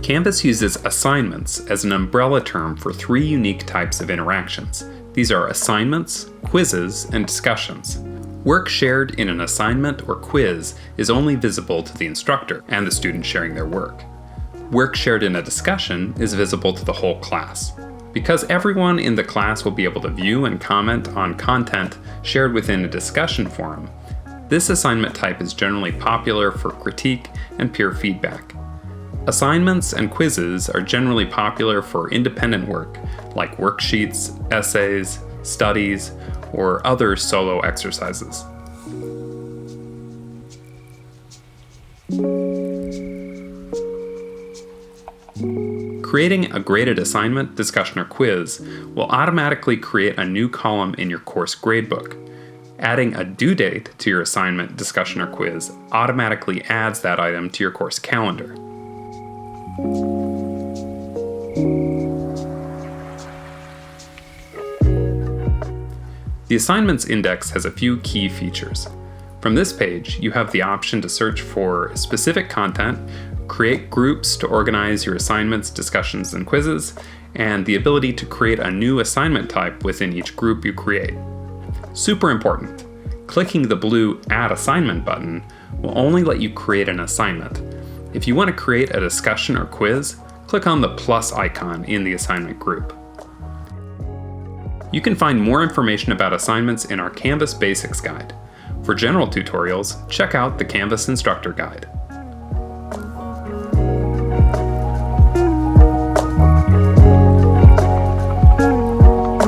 Canvas uses assignments as an umbrella term for three unique types of interactions. These are assignments, quizzes, and discussions. Work shared in an assignment or quiz is only visible to the instructor and the student sharing their work. Work shared in a discussion is visible to the whole class. Because everyone in the class will be able to view and comment on content shared within a discussion forum, this assignment type is generally popular for critique and peer feedback. Assignments and quizzes are generally popular for independent work, like worksheets, essays, studies, or other solo exercises. Creating a graded assignment, discussion, or quiz will automatically create a new column in your course gradebook. Adding a due date to your assignment, discussion, or quiz automatically adds that item to your course calendar. The Assignments Index has a few key features. From this page, you have the option to search for specific content, create groups to organize your assignments, discussions, and quizzes, and the ability to create a new assignment type within each group you create. Super important! Clicking the blue Add Assignment button will only let you create an assignment. If you want to create a discussion or quiz, click on the plus icon in the assignment group. You can find more information about assignments in our Canvas Basics Guide. For general tutorials, check out the Canvas Instructor Guide.